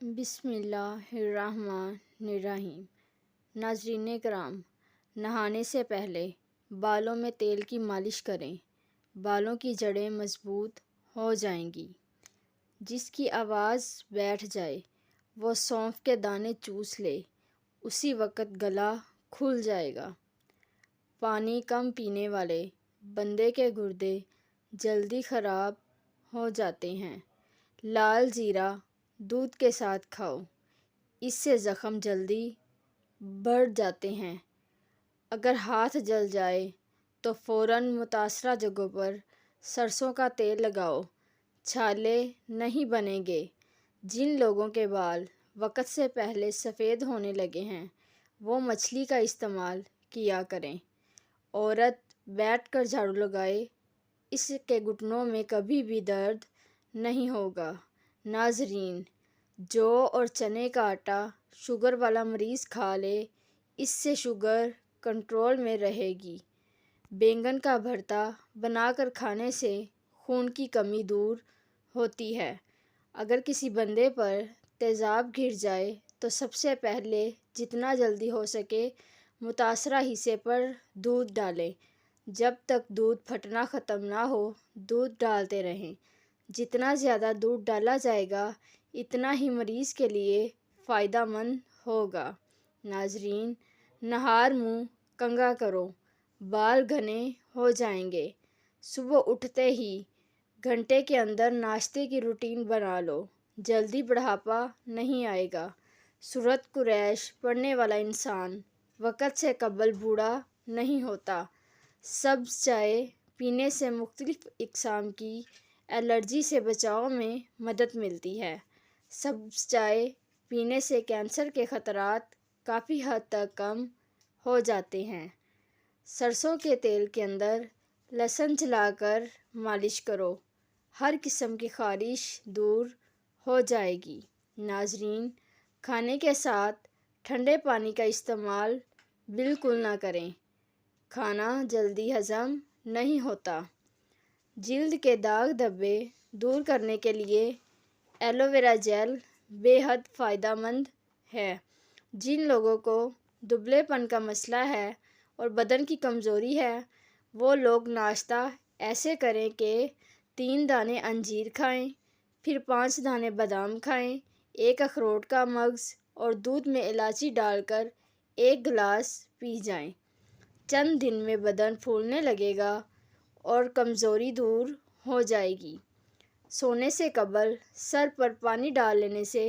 بسم اللہ الرحمن الرحیم۔ ناظرین کرام، نہانے سے پہلے بالوں میں تیل کی مالش کریں، بالوں کی جڑیں مضبوط ہو جائیں گی۔ جس کی آواز بیٹھ جائے وہ سونف کے دانے چوس لے، اسی وقت گلا کھل جائے گا۔ پانی کم پینے والے بندے کے گردے جلدی خراب ہو جاتے ہیں۔ لال زیرہ دودھ کے ساتھ کھاؤ، اس سے زخم جلدی بڑھ جاتے ہیں۔ اگر ہاتھ جل جائے تو فوراً متاثرہ جگہوں پر سرسوں کا تیل لگاؤ، چھالے نہیں بنیں گے۔ جن لوگوں کے بال وقت سے پہلے سفید ہونے لگے ہیں وہ مچھلی کا استعمال کیا کریں۔ عورت بیٹھ کر جھاڑو لگائے، اس کے گھٹنوں میں کبھی بھی درد نہیں ہوگا۔ ناظرین، جو اور چنے کا آٹا شوگر والا مریض کھا لے، اس سے شوگر کنٹرول میں رہے گی۔ بینگن کا بھرتا بنا کر کھانے سے خون کی کمی دور ہوتی ہے۔ اگر کسی بندے پر تیزاب گر جائے تو سب سے پہلے جتنا جلدی ہو سکے متاثرہ حصے پر دودھ ڈالیں۔ جب تک دودھ پھٹنا ختم نہ ہو دودھ ڈالتے رہیں۔ جتنا زیادہ دودھ ڈالا جائے گا اتنا ہی مریض کے لیے فائدہ مند ہوگا۔ ناظرین، نہار منہ کنگھا کرو، بال گھنے ہو جائیں گے۔ صبح اٹھتے ہی گھنٹے کے اندر ناشتے کی روٹین بنا لو، جلدی بڑھاپا نہیں آئے گا۔ سورۃ قریش پڑھنے والا انسان وقت سے قبل بوڑھا نہیں ہوتا۔ سبز چائے پینے سے مختلف اقسام کی الرجی سے بچاؤ میں مدد ملتی ہے۔ سبز چائے پینے سے کینسر کے خطرات کافی حد تک کم ہو جاتے ہیں۔ سرسوں کے تیل کے اندر لہسن جلا کر مالش کرو، ہر قسم کی خارش دور ہو جائے گی۔ ناظرین، کھانے کے ساتھ ٹھنڈے پانی کا استعمال بالکل نہ کریں، کھانا جلدی ہضم نہیں ہوتا۔ جلد کے داغ دھبے دور کرنے کے لیے ایلو ویرا جیل بے حد فائدہ مند ہے۔ جن لوگوں کو دبلے پن کا مسئلہ ہے اور بدن کی کمزوری ہے وہ لوگ ناشتہ ایسے کریں کہ 3 دانے انجیر کھائیں، پھر 5 دانے بادام کھائیں، 1 اخروٹ کا مغز اور دودھ میں الائچی ڈال کر 1 گلاس پی جائیں۔ چند دن میں بدن پھولنے لگے گا اور کمزوری دور ہو جائے گی۔ سونے سے قبل سر پر پانی ڈال لینے سے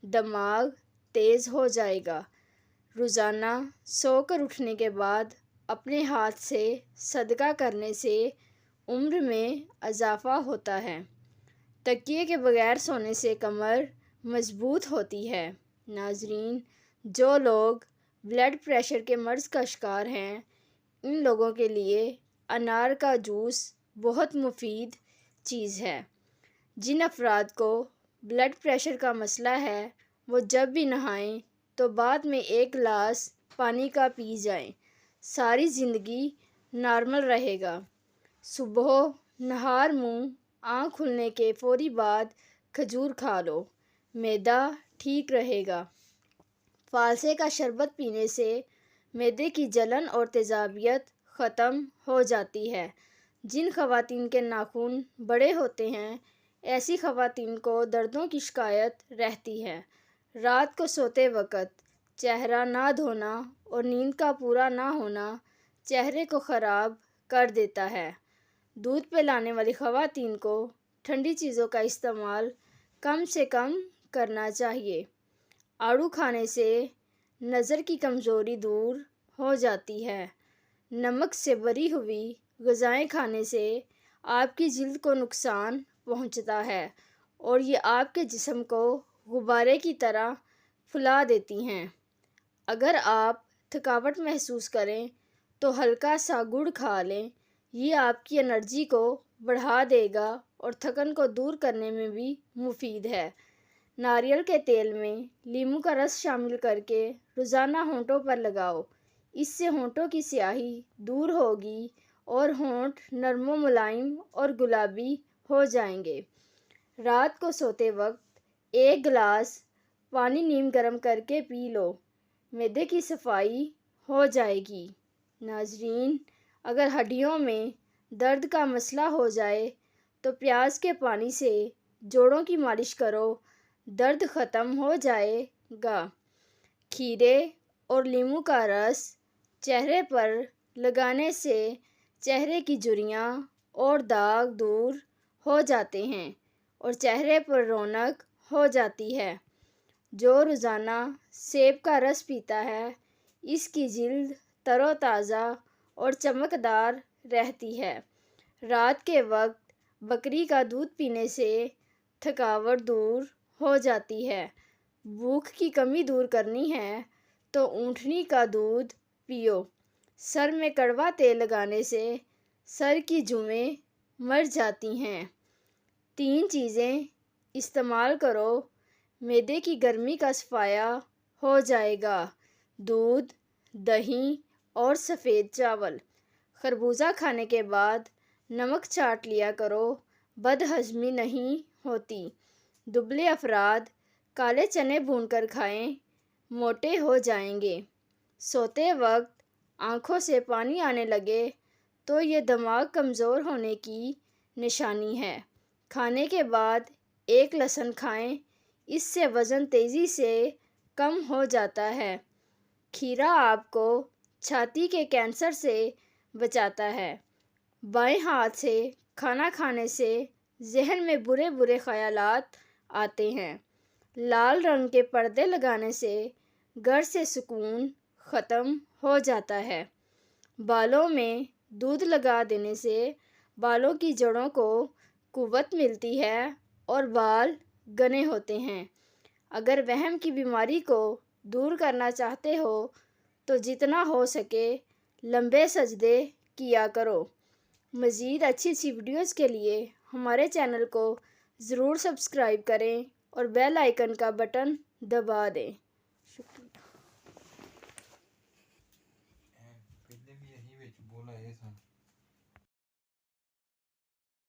دماغ تیز ہو جائے گا۔ روزانہ سو کر اٹھنے کے بعد اپنے ہاتھ سے صدقہ کرنے سے عمر میں اضافہ ہوتا ہے۔ تکیے کے بغیر سونے سے کمر مضبوط ہوتی ہے۔ ناظرین، جو لوگ بلڈ پریشر کے مرض کا شکار ہیں ان لوگوں کے لیے انار کا جوس بہت مفید چیز ہے۔ جن افراد کو بلڈ پریشر کا مسئلہ ہے وہ جب بھی نہائیں تو بعد میں 1 گلاس پانی کا پی جائیں، ساری زندگی نارمل رہے گا۔ صبح نہار منہ آنکھ کھلنے کے فوری بعد کھجور کھا لو، معدہ ٹھیک رہے گا۔ فالسے کا شربت پینے سے معدے کی جلن اور تیزابیت ختم ہو جاتی ہے۔ جن خواتین کے ناخن بڑے ہوتے ہیں ایسی خواتین کو دردوں کی شکایت رہتی ہے۔ رات کو سوتے وقت چہرہ نہ دھونا اور نیند کا پورا نہ ہونا چہرے کو خراب کر دیتا ہے۔ دودھ پلانے والی خواتین کو ٹھنڈی چیزوں کا استعمال کم سے کم کرنا چاہیے۔ آڑو کھانے سے نظر کی کمزوری دور ہو جاتی ہے۔ نمک سے بری ہوئی غذائیں کھانے سے آپ کی جلد کو نقصان پہنچتا ہے اور یہ آپ کے جسم کو غبارے کی طرح پھلا دیتی ہیں۔ اگر آپ تھکاوٹ محسوس کریں تو ہلکا سا گڑ کھا لیں، یہ آپ کی انرجی کو بڑھا دے گا اور تھکن کو دور کرنے میں بھی مفید ہے۔ ناریل کے تیل میں لیموں کا رس شامل کر کے روزانہ ہونٹوں پر لگاؤ، اس سے ہونٹوں کی سیاہی دور ہوگی اور ہونٹ نرم و ملائم اور گلابی ہو جائیں گے۔ رات کو سوتے وقت 1 گلاس پانی نیم گرم کر کے پی لو، معدے کی صفائی ہو جائے گی۔ ناظرین، اگر ہڈیوں میں درد کا مسئلہ ہو جائے تو پیاز کے پانی سے جوڑوں کی مالش کرو، درد ختم ہو جائے گا۔ کھیرے اور لیموں کا رس چہرے پر لگانے سے چہرے کی جھریاں اور داغ دور ہو جاتے ہیں اور چہرے پر رونق ہو جاتی ہے۔ جو روزانہ سیب کا رس پیتا ہے، اس کی جلد تر و تازہ اور چمکدار رہتی ہے۔ رات کے وقت بکری کا دودھ پینے سے تھکاوٹ دور ہو جاتی ہے۔ بھوک کی کمی دور کرنی ہے تو اونٹنی کا دودھ پیو۔ سر میں کڑوا تیل لگانے سے سر کی جوئیں مر جاتی ہیں۔ 3 چیزیں استعمال کرو، معدے کی گرمی کا صفایا ہو جائے گا: دودھ، دہی اور سفید چاول۔ خربوزہ کھانے کے بعد نمک چاٹ لیا کرو، بد ہضمی نہیں ہوتی۔ دبلے افراد کالے چنے بھون کر کھائیں، موٹے ہو جائیں گے۔ سوتے وقت آنکھوں سے پانی آنے لگے تو یہ دماغ کمزور ہونے کی نشانی ہے۔ کھانے کے بعد 1 لہسن کھائیں، اس سے وزن تیزی سے کم ہو جاتا ہے۔ کھیرا آپ کو چھاتی کے کینسر سے بچاتا ہے۔ بائیں ہاتھ سے کھانا کھانے سے ذہن میں برے برے خیالات آتے ہیں۔ لال رنگ کے پردے لگانے سے گھر سے سکون ختم ہو جاتا ہے۔ بالوں میں دودھ لگا دینے سے بالوں کی جڑوں کو قوت ملتی ہے اور بال گھنے ہوتے ہیں۔ اگر وہم کی بیماری کو دور کرنا چاہتے ہو تو جتنا ہو سکے لمبے سجدے کیا کرو۔ مزید اچھی ویڈیوز کے لیے ہمارے چینل کو ضرور سبسکرائب کریں اور بیل آئیکن کا بٹن دبا دیں۔ شکریہ۔